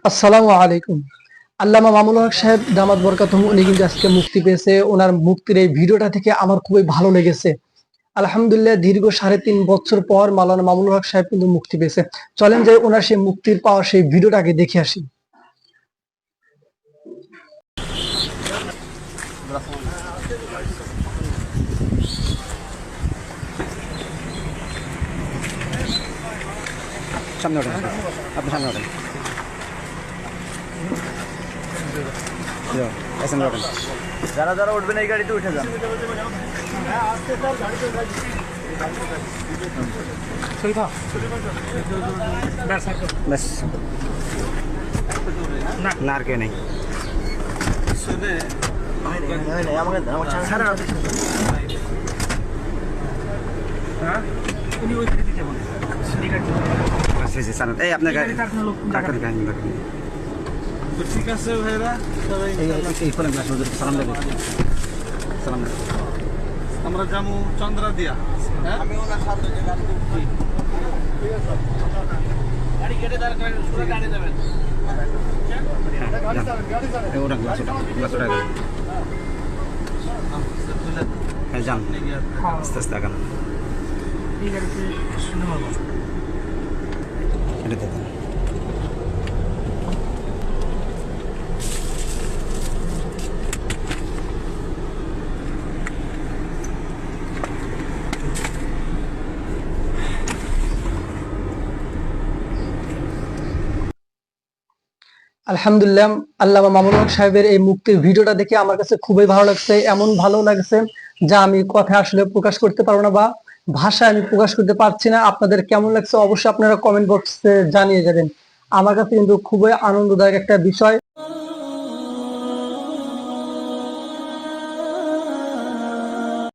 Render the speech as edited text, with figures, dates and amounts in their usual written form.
আসসালামু আলাইকুম। আল্লামা মামুনুল হক সাহেব দামাত বরকাতুহু উনি কিন্তু আজকে মুক্তি পেয়েছে। ওনার মুক্তির এই ভিডিওটা থেকে আমার খুবই ভালো লেগেছে। আলহামদুলিল্লাহ, দীর্ঘ 3.5 বছর পর মাওলানা মামুনুল হক সাহেব কিন্তু মুক্তি পেয়েছে। চলেন যে ওনার সেই মুক্তির পাওয়া সেই ভিডিওটাকে দেখে আসি। সামনে ওঠেন, আপনি সামনে ওঠেন, যারা যারা উঠবেন এই গাড়িতে উঠে যান। না আর কে নেই। এই আপনার ডাক্তার ঠিক আছে ভাইরা, সালাম দেবে। আমরা যাবো চন্দ্রা দিয়া। আমি ওনার সাথে গাড়ি কেটে গাড়ি যাবেন। যান আস্তে আস্তে আগান। আলহামদুলিল্লাহ, আল্লামা মামুনুল হক সাহেবের এই মুক্তির ভিডিওটা দেখে আমার কাছে খুবই ভালো লাগছে। এমন ভালো লাগছে যা আমি কথা আসলে প্রকাশ করতে পারবো না বা ভাষায় আমি প্রকাশ করতে পারছি না। আপনাদের কেমন লাগছে অবশ্যই আপনারা কমেন্ট বক্সে জানিয়ে যাবেন। আমার কাছে কিন্তু খুবই আনন্দদায়ক একটা বিষয়।